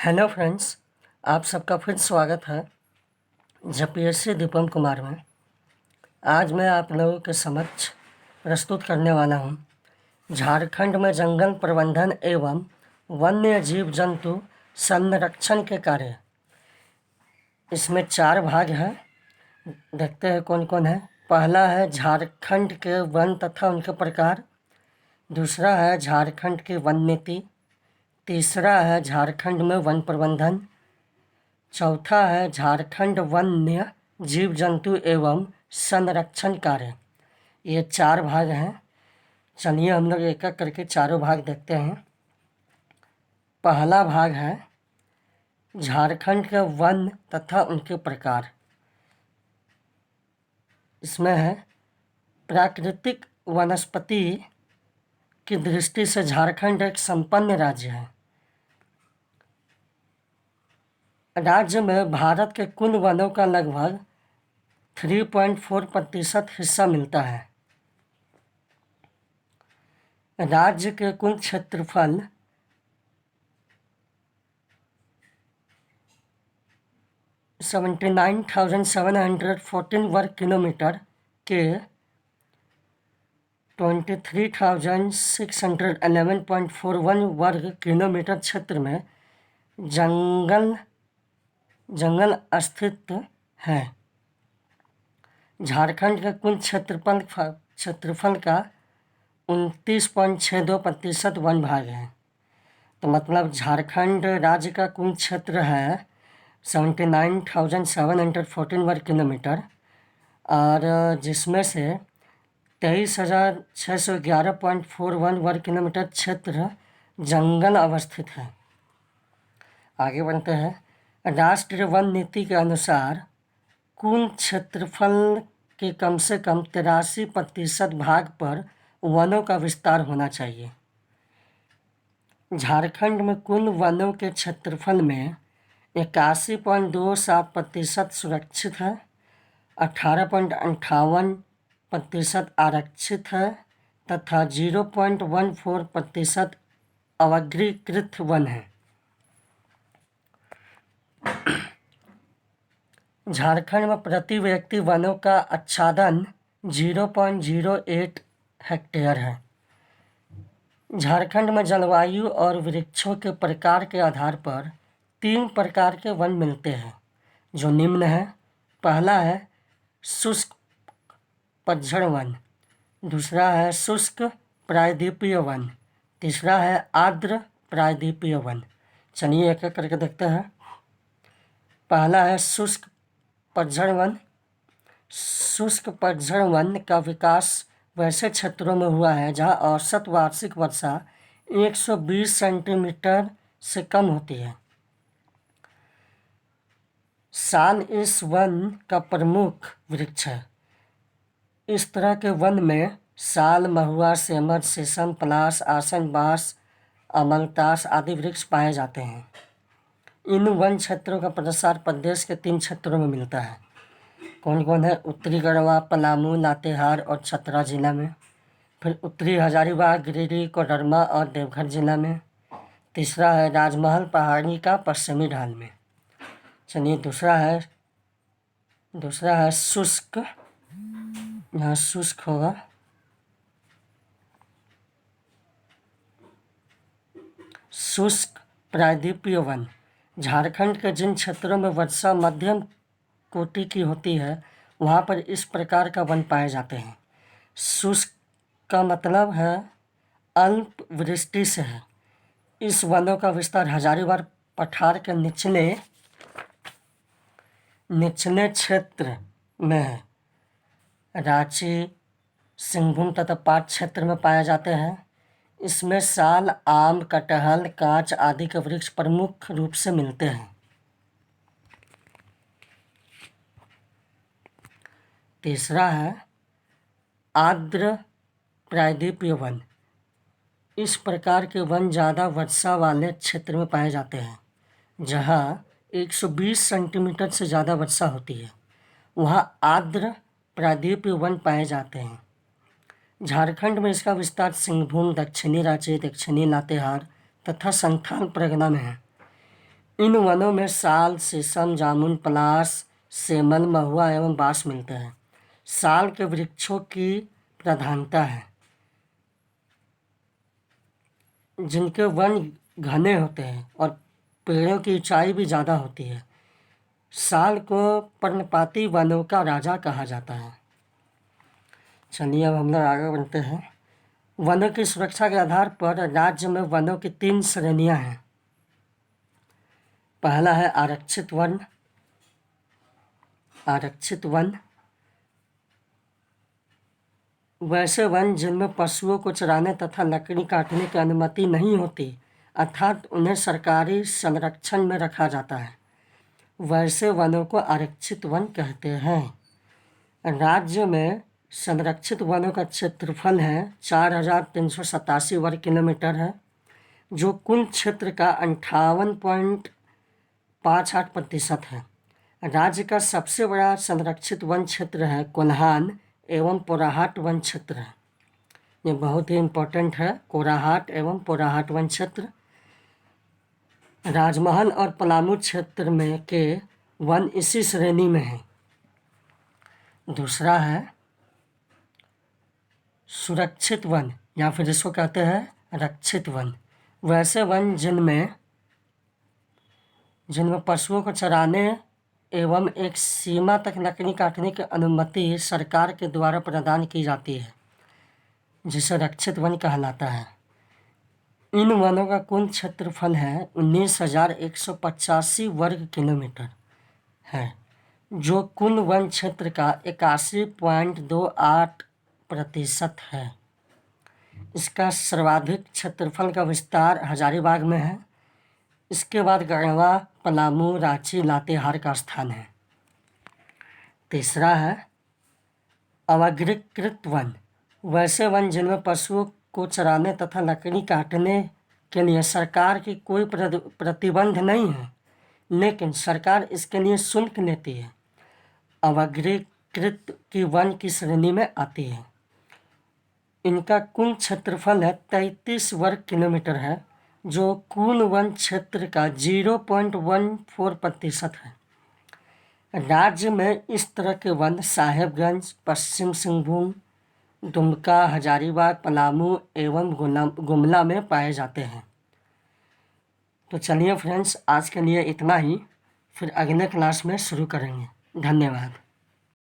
Hello friends, आप सबका फिर स्वागत है जेपीएससी दीपम कुमार में। आज मैं आप लोगों के समक्ष प्रस्तुत करने वाला हूँ झारखंड में जंगल प्रबंधन एवं वन्य जीव जंतु संरक्षण के कार्य। इसमें 4 भाग हैं, देखते हैं कौन कौन है। पहला है झारखंड के वन तथा उनके प्रकार। दूसरा है झारखंड की वन नीति। तीसरा है झारखंड में वन प्रबंधन। चौथा है झारखंड वन्य जीव जंतु एवं संरक्षण कार्य। ये 4 भाग हैं। चलिए हम लोग एक एक करके चारों भाग देखते हैं। पहला भाग है झारखंड के वन तथा उनके प्रकार। इसमें है प्राकृतिक वनस्पति की दृष्टि से झारखंड एक संपन्न राज्य है। राज्य में भारत के कुल वनों का लगभग 3.4% हिस्सा मिलता है। राज्य के कुल क्षेत्रफल 79,714 वर्ग किलोमीटर के 23,611.41 वर्ग किलोमीटर क्षेत्र में जंगल स्थित है। झारखंड के कुल क्षेत्रफल का 29.62% वन भाग है। तो मतलब झारखंड राज्य का कुल क्षेत्र है 79,714 वर्ग किलोमीटर, और जिसमें से 23,611.41 वर्ग किलोमीटर क्षेत्र जंगल अवस्थित है। आगे बढ़ते हैं। राष्ट्रीय वन नीति के अनुसार कुल क्षेत्रफल के कम से कम 83% भाग पर वनों का विस्तार होना चाहिए। झारखंड में कुल वनों के क्षेत्रफल में 81.27% सुरक्षित है, 18.58% आरक्षित है तथा 0.14% अवर्गीकृत वन है। झारखंड में प्रति व्यक्ति वनों का आच्छादन 0.08 हेक्टेयर है। झारखंड में जलवायु और वृक्षों के प्रकार के आधार पर 3 प्रकार के वन मिलते हैं, जो निम्न है। पहला है शुष्क पतझड़ वन, दूसरा है शुष्क प्रायद्वीपीय वन, तीसरा है आर्द्र प्रायद्वीपीय वन। चलिए एक एक करके देखते हैं। पहला है शुष्क पतझड़ वन। शुष्क पतझड़ वन का विकास वैसे क्षेत्रों में हुआ है जहां औसत वार्षिक वर्षा 120 सेंटीमीटर से कम होती है। साल इस वन का प्रमुख वृक्ष है। इस तरह के वन में साल, महुआ, सेमर, शीशम, पलाश, आसन, बांस, अमलतास आदि वृक्ष पाए जाते हैं। इन वन क्षेत्रों का प्रसार प्रदेश के 3 क्षेत्रों में मिलता है। कौन कौन है? उत्तरी गढ़वा, पलामू, लातेहार और चतरा जिला में। फिर उत्तरी हजारीबाग, गिरिडीह, कोडरमा और देवघर जिला में। तीसरा है राजमहल पहाड़ी का पश्चिमी ढाल में। चलिए दूसरा है शुष्क। यहाँ शुष्क होगा। शुष्क प्रायद्वीपीय वन। झारखंड के जिन क्षेत्रों में वर्षा मध्यम कोटि की होती है वहाँ पर इस प्रकार का वन पाए जाते हैं। शुष्क का मतलब है अल्प वृष्टि से है। इस वनों का विस्तार हजारीबाग पठार के निचले क्षेत्र में है। रांची, सिंहभूम तथा पाट क्षेत्र में पाए जाते हैं। इसमें साल, आम, कटहल, कांच आदि के वृक्ष प्रमुख रूप से मिलते हैं। तीसरा है आर्द्र प्रायद्वीपीय वन। इस प्रकार के वन ज़्यादा वर्षा वाले क्षेत्र में पाए जाते हैं, जहाँ 120 सेंटीमीटर से ज़्यादा वर्षा होती है। वहाँ आर्द्र प्रायद्वीपीय वन पाए जाते हैं। झारखंड में इसका विस्तार सिंहभूम, दक्षिणी रांची, दक्षिणी लातेहार तथा संथाल परगना में है। इन वनों में साल, शीशम, जामुन, पलाश, सेमल, महुआ एवं बांस मिलते हैं। साल के वृक्षों की प्रधानता है, जिनके वन घने होते हैं और पेड़ों की ऊंचाई भी ज़्यादा होती है। साल को पर्णपाती वनों का राजा कहा जाता है। चलिए अब हम लोग आगे बढ़ते हैं। वनों की सुरक्षा के आधार पर राज्य में वनों की 3 श्रेणियां हैं। पहला है आरक्षित वन। आरक्षित वन वैसे वन जिनमें पशुओं को चराने तथा लकड़ी काटने की अनुमति नहीं होती, अर्थात उन्हें सरकारी संरक्षण में रखा जाता है। वैसे वनों को आरक्षित वन कहते हैं। राज्य में संरक्षित वनों का क्षेत्रफल है 4387 वर्ग किलोमीटर है, जो कुल क्षेत्र का 58.58% है। राज्य का सबसे बड़ा संरक्षित वन क्षेत्र है कोल्हान एवं पोराहाट वन क्षेत्र है। ये बहुत ही इम्पोर्टेंट है, कोराहाट एवं पोराहाट वन क्षेत्र। राजमहल और पलामू क्षेत्र में के वन इसी श्रेणी में हैं। दूसरा है सुरक्षित वन या फिर इसको कहते हैं रक्षित वन। वैसे वन जिनमें पशुओं को चराने एवं एक सीमा तक लकड़ी काटने की अनुमति सरकार के द्वारा प्रदान की जाती है, जिसे रक्षित वन कहलाता है। इन वनों का कुल क्षेत्रफल है 19,185 वर्ग किलोमीटर है, जो कुल वन क्षेत्र का 81.28% है। इसका सर्वाधिक क्षेत्रफल का विस्तार हजारीबाग में है। इसके बाद गढ़वा, पलामू, रांची, लातेहार का स्थान है। तीसरा है अवर्गीकृत वन। वैसे वन जिनमें पशुओं को चराने तथा लकड़ी काटने के लिए सरकार की कोई प्रतिबंध नहीं है, लेकिन सरकार इसके लिए शुल्क लेती है। अवर्गीकृत की वन की श्रेणी में आती है। इनका कुल क्षेत्रफल है 33 वर्ग किलोमीटर है, जो कुल वन क्षेत्र का 0.14% है। राज्य में इस तरह के वन साहेबगंज, पश्चिम सिंहभूम, दुमका, हजारीबाग, पलामू एवं गुमला में पाए जाते हैं। तो चलिए फ्रेंड्स, आज के लिए इतना ही। फिर अगले क्लास में शुरू करेंगे। धन्यवाद।